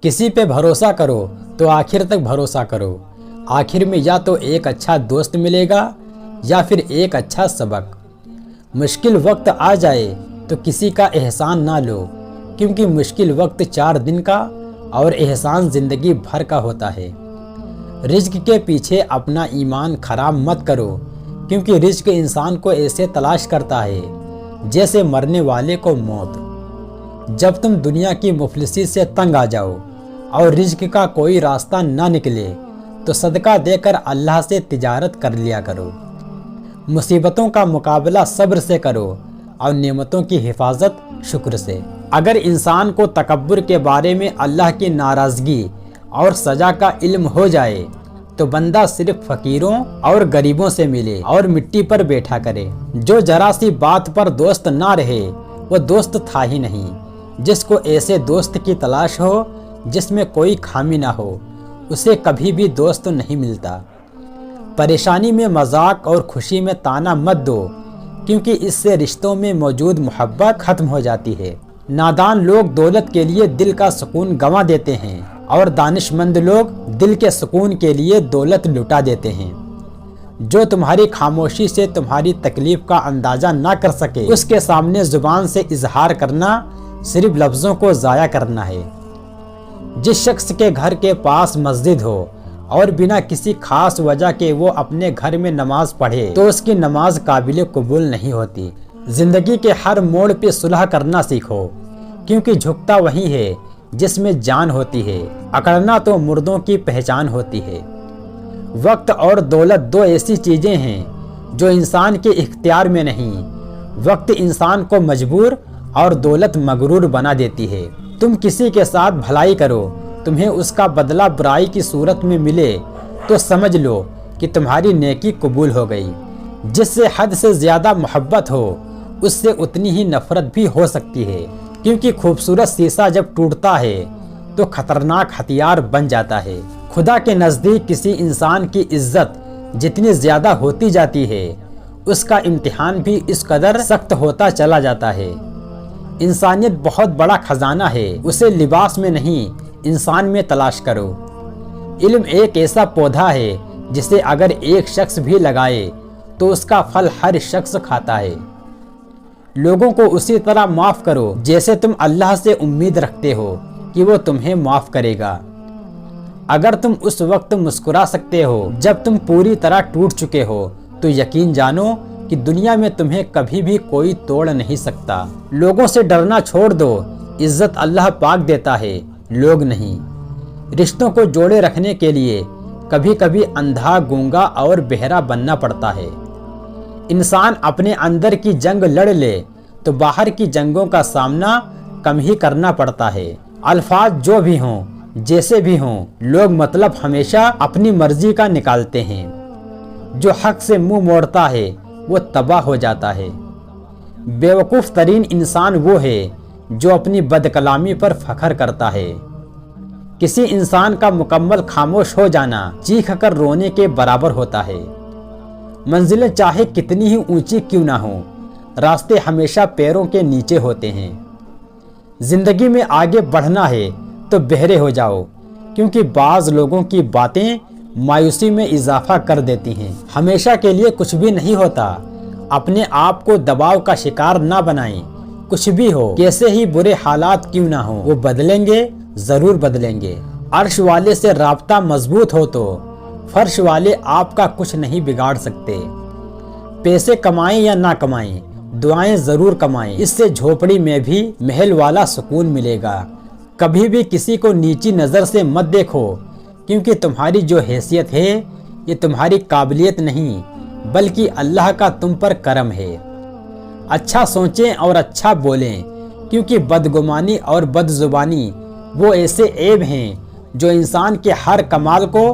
किसी पे भरोसा करो तो आखिर तक भरोसा करो। आखिर में या तो एक अच्छा दोस्त मिलेगा या फिर एक अच्छा सबक। मुश्किल वक्त आ जाए तो किसी का एहसान ना लो, क्योंकि मुश्किल वक्त 4 दिन का और एहसान ज़िंदगी भर का होता है। रिज्क के पीछे अपना ईमान खराब मत करो, क्योंकि रिज्क इंसान को ऐसे तलाश करता है जैसे मरने वाले को मौत। जब तुम दुनिया की मुफलिसी से तंग आ जाओ और रिज्क का कोई रास्ता ना निकले तो सदका देकर अल्लाह से तिजारत कर लिया करो। मुसीबतों का मुकाबला सब्र से करो और नेमतों की हिफाजत शुक्र से। अगर इंसान को तकब्बुर के बारे में अल्लाह की नाराज़गी और सज़ा का इल्म हो जाए तो बंदा सिर्फ फ़कीरों और गरीबों से मिले और मिट्टी पर बैठा करे। जो जरा सी बात पर दोस्त ना रहे वो दोस्त था ही नहीं। जिसको ऐसे दोस्त की तलाश हो जिसमें कोई खामी ना हो, उसे कभी भी दोस्त नहीं मिलता। परेशानी में मजाक और खुशी में ताना मत दो, क्योंकि इससे रिश्तों में मौजूद मोहब्बत खत्म हो जाती है। नादान लोग दौलत के लिए दिल का सुकून गंवा देते हैं और दानिशमंद लोग दिल के सुकून के लिए दौलत लुटा देते हैं। जो तुम्हारी खामोशी से तुम्हारी तकलीफ का अंदाजा ना कर सके, उसके सामने जुबान से इजहार करना सिर्फ लफ्ज़ों को ज़ाया करना है। जिस शख्स के घर के पास मस्जिद हो और बिना किसी खास वजह के वो अपने घर में नमाज पढ़े तो उसकी नमाज काबिल कबूल नहीं होती। जिंदगी के हर मोड़ पे सुलह करना सीखो, क्योंकि झुकता वही है जिसमें जान होती है। अकड़ना तो मुर्दों की पहचान होती है। वक्त और दौलत 2 ऐसी चीज़ें हैं जो इंसान के इख्तियार में नहीं। वक्त इंसान को मजबूर और दौलत मगरूर बना देती है। तुम किसी के साथ भलाई करो, तुम्हें उसका बदला बुराई की सूरत में मिले तो समझ लो कि तुम्हारी नेकी कबूल हो गई। जिससे हद से ज़्यादा मोहब्बत हो उससे उतनी ही नफरत भी हो सकती है, क्योंकि खूबसूरत शीशा जब टूटता है तो खतरनाक हथियार बन जाता है। खुदा के नज़दीक किसी इंसान की इज्जत जितनी ज़्यादा होती जाती है, उसका इम्तिहान भी इस कदर सख्त होता चला जाता है। इंसानियत बहुत बड़ा खजाना है, उसे लिबास में नहीं इंसान में तलाश करो। इल्म एक ऐसा पौधा है जिसे अगर एक शख्स भी लगाए तो उसका फल हर शख्स खाता है। लोगों को उसी तरह माफ़ करो जैसे तुम अल्लाह से उम्मीद रखते हो कि वो तुम्हें माफ़ करेगा। अगर तुम उस वक्त मुस्कुरा सकते हो जब तुम पूरी तरह टूट चुके हो तो यकीन जानो कि दुनिया में तुम्हें कभी भी कोई तोड़ नहीं सकता। लोगों से डरना छोड़ दो, इज्जत अल्लाह पाक देता है, लोग नहीं। रिश्तों को जोड़े रखने के लिए कभी कभी अंधा, गूंगा और बहरा बनना पड़ता है। इंसान अपने अंदर की जंग लड़ ले तो बाहर की जंगों का सामना कम ही करना पड़ता है। अल्फाज जो भी हों, जैसे भी हों, लोग मतलब हमेशा अपनी मर्जी का निकालते हैं। जो हक से मुंह मोड़ता है वो तबाह हो जाता है। बेवकूफ़ तरीन इंसान वो है जो अपनी बदकलामी पर फख्र करता है। किसी इंसान का मुकम्मल खामोश हो जाना चीख कर रोने के बराबर होता है। मंजिलें चाहे कितनी ही ऊंची क्यों ना हो, रास्ते हमेशा पैरों के नीचे होते हैं। जिंदगी में आगे बढ़ना है तो बहरे हो जाओ, क्योंकि बाज़ लोगों की बातें मायूसी में इजाफा कर देती हैं। हमेशा के लिए कुछ भी नहीं होता। अपने आप को दबाव का शिकार ना बनाएं। कुछ भी हो, कैसे ही बुरे हालात क्यों ना हो, वो बदलेंगे, ज़रूर बदलेंगे। अर्श वाले से राब्ता मजबूत हो तो फर्श वाले आपका कुछ नहीं बिगाड़ सकते। पैसे कमाएं या ना कमाएं, दुआएं ज़रूर कमाएं, इससे झोपड़ी में भी महल वाला सुकून मिलेगा। कभी भी किसी को नीची नज़र से मत देखो, क्योंकि तुम्हारी जो हैसियत है ये तुम्हारी काबिलियत नहीं बल्कि अल्लाह का तुम पर करम है। अच्छा सोचें और अच्छा बोलें, क्योंकि बदगुमानी और बदजुबानी वो ऐसे ऐब हैं जो इंसान के हर कमाल को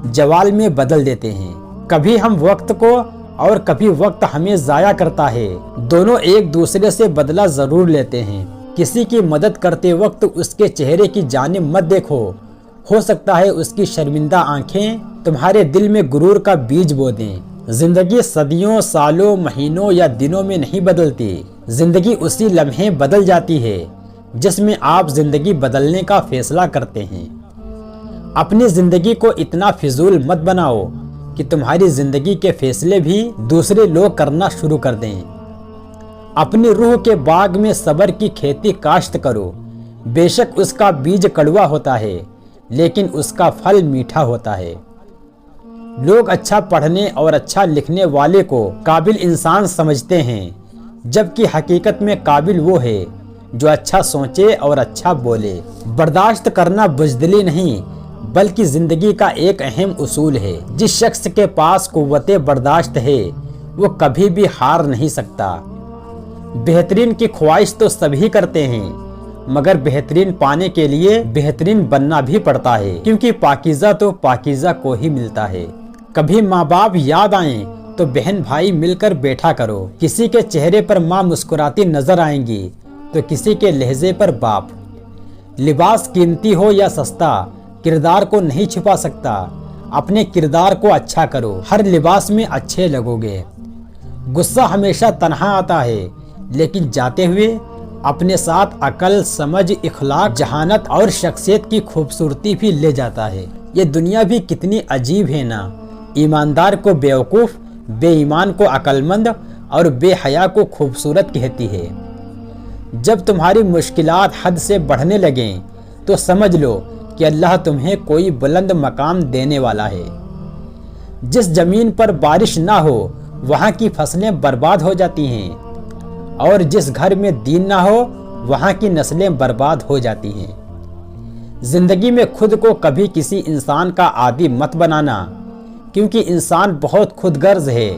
जवाल में बदल देते हैं। कभी हम वक्त को और कभी वक्त हमें ज़ाया करता है। दोनों एक दूसरे से बदला ज़रूर लेते हैं। किसी की मदद करते वक्त उसके चेहरे की जानिब मत देखो, हो सकता है उसकी शर्मिंदा आंखें तुम्हारे दिल में गुरूर का बीज बो दें। जिंदगी सदियों, सालों, महीनों या दिनों में नहीं बदलती। जिंदगी उसी लम्हे बदल जाती है جس میں آپ زندگی بدلنے کا فیصلہ کرتے ہیں۔ اپنی زندگی کو اتنا فضول مت بناؤ کہ تمہاری زندگی کے فیصلے بھی دوسرے لوگ کرنا شروع کر دیں۔ اپنی روح کے باغ میں صبر کی کھیتی کاشت کرو، بے شک اس کا بیج کڑوا ہوتا ہے لیکن اس کا پھل میٹھا ہوتا ہے۔ لوگ اچھا پڑھنے اور اچھا لکھنے والے کو قابل انسان سمجھتے ہیں، جبکہ حقیقت میں قابل وہ ہے جو اچھا سوچے اور اچھا بولے۔ برداشت کرنا بزدلی نہیں بلکہ زندگی کا ایک اہم اصول ہے۔ جس شخص کے پاس قوت برداشت ہے وہ کبھی بھی ہار نہیں سکتا۔ بہترین کی خواہش تو سبھی کرتے ہیں، مگر بہترین پانے کے لیے بہترین بننا بھی پڑتا ہے، کیونکہ پاکیزہ تو پاکیزہ کو ہی ملتا ہے۔ کبھی ماں باپ یاد آئیں تو بہن بھائی مل کر بیٹھا کرو۔ کسی کے چہرے پر ماں مسکراتی نظر آئیں گی تو کسی کے لہجے پر باپ۔ لباس قیمتی ہو یا سستا کردار کو نہیں چھپا سکتا۔ اپنے کردار کو اچھا کرو، ہر لباس میں اچھے لگو گے۔ غصہ ہمیشہ تنہا آتا ہے لیکن جاتے ہوئے اپنے ساتھ عقل، سمجھ، اخلاق، ذہانت اور شخصیت کی خوبصورتی بھی لے جاتا ہے۔ یہ دنیا بھی کتنی عجیب ہے نا، ایماندار کو بیوقوف، بے ایمان کو عقل مند اور بے حیا کو خوبصورت کہتی ہے۔ جب تمہاری مشکلات حد سے بڑھنے لگیں تو سمجھ لو کہ اللہ تمہیں کوئی بلند مقام دینے والا ہے۔ جس زمین پر بارش نہ ہو وہاں کی فصلیں برباد ہو جاتی ہیں، اور جس گھر میں دین نہ ہو وہاں کی نسلیں برباد ہو جاتی ہیں۔ زندگی میں خود کو کبھی کسی انسان کا عادی مت بنانا، کیونکہ انسان بہت خود غرض ہے۔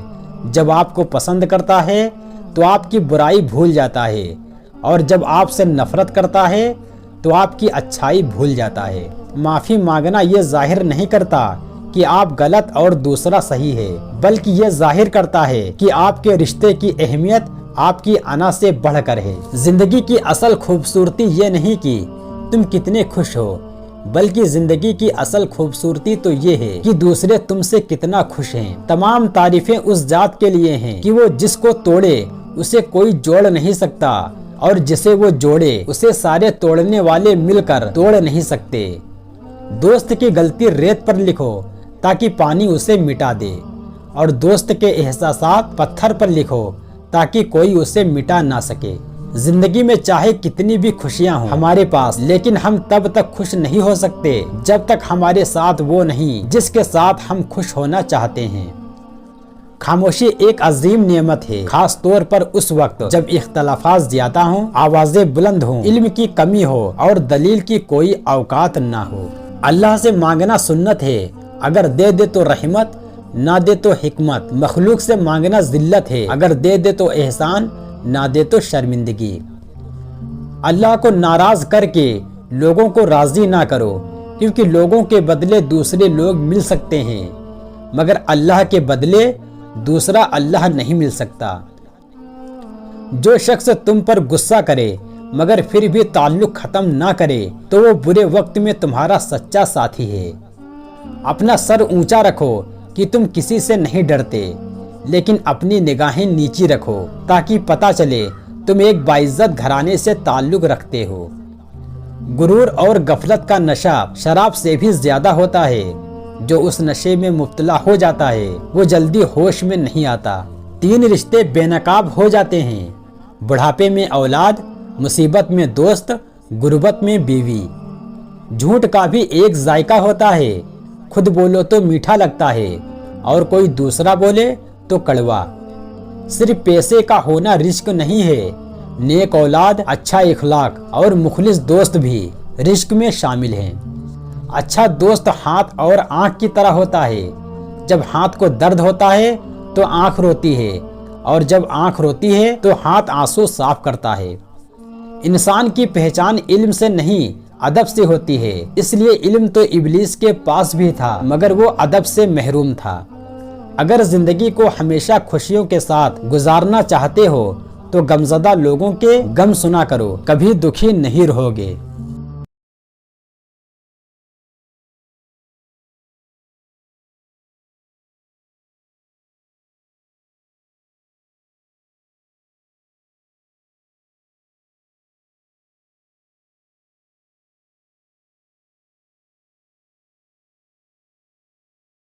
جب آپ کو پسند کرتا ہے تو آپ کی برائی بھول جاتا ہے، اور جب آپ سے نفرت کرتا ہے تو آپ کی اچھائی بھول جاتا ہے۔ معافی مانگنا یہ ظاہر نہیں کرتا کہ آپ غلط اور دوسرا صحیح ہے، بلکہ یہ ظاہر کرتا ہے کہ آپ کے رشتے کی اہمیت آپ کی انا سے بڑھ کر ہے۔ زندگی کی اصل خوبصورتی یہ نہیں کہ تم کتنے خوش ہو، بلکہ زندگی کی اصل خوبصورتی تو یہ ہے کہ دوسرے تم سے کتنا خوش ہیں۔ تمام تعریفیں اس ذات کے لیے ہیں کہ وہ جس کو توڑے اسے کوئی جوڑ نہیں سکتا، اور جسے وہ جوڑے اسے سارے توڑنے والے مل کر توڑ نہیں سکتے۔ دوست کی غلطی ریت پر لکھو تاکہ پانی اسے مٹا دے، اور دوست کے احساسات پتھر پر لکھو تاکہ کوئی اسے مٹا نہ سکے۔ زندگی میں چاہے کتنی بھی خوشیاں ہوں ہمارے پاس، لیکن ہم تب تک خوش نہیں ہو سکتے جب تک ہمارے ساتھ وہ نہیں جس کے ساتھ ہم خوش ہونا چاہتے ہیں۔ خاموشی ایک عظیم نعمت ہے، خاص طور پر اس وقت جب اختلافات زیادہ ہوں، آوازیں بلند ہوں، علم کی کمی ہو اور دلیل کی کوئی اوقات نہ ہو۔ اللہ سے مانگنا سنت ہے، اگر دے دے تو رحمت، نہ دے تو حکمت۔ مخلوق سے مانگنا ذلت ہے، اگر دے دے تو احسان، نہ دے تو شرمندگی۔ اللہ کو ناراض کر کے لوگوں کو راضی نہ کرو، کیونکہ لوگوں کے بدلے دوسرے لوگ مل سکتے ہیں، مگر اللہ کے بدلے دوسرا اللہ نہیں مل سکتا۔ جو شخص تم پر غصہ کرے مگر پھر بھی تعلق ختم نہ کرے تو وہ برے وقت میں تمہارا سچا ساتھی ہے۔ اپنا سر اونچا رکھو کہ تم کسی سے نہیں ڈرتے، لیکن اپنی نگاہیں نیچی رکھو تاکہ پتہ چلے تم ایک باعزت گھرانے سے تعلق رکھتے ہو۔ غرور اور غفلت کا نشہ شراب سے بھی زیادہ ہوتا ہے۔ جو اس نشے میں مبتلا ہو جاتا ہے وہ جلدی ہوش میں نہیں آتا۔ 3 رشتے بے نقاب ہو جاتے ہیں، بڑھاپے میں اولاد، مصیبت میں دوست، غربت میں بیوی۔ جھوٹ کا بھی ایک ذائقہ ہوتا ہے، خود بولو تو میٹھا لگتا ہے اور کوئی دوسرا بولے تو کڑوا۔ صرف پیسے کا ہونا رزق نہیں ہے، نیک اولاد، اچھا اخلاق اور مخلص دوست بھی رزق میں شامل ہیں۔ اچھا دوست ہاتھ اور آنکھ کی طرح ہوتا ہے، جب ہاتھ کو درد ہوتا ہے تو آنکھ روتی ہے، اور جب آنکھ روتی ہے تو ہاتھ آنسو صاف کرتا ہے۔ انسان کی پہچان علم سے نہیں ادب سے ہوتی ہے، اس لیے علم تو ابلیس کے پاس بھی تھا مگر وہ ادب سے محروم تھا۔ اگر زندگی کو ہمیشہ خوشیوں کے ساتھ گزارنا چاہتے ہو تو غمزدہ لوگوں کے غم سنا کرو، کبھی دکھی نہیں رہو گے۔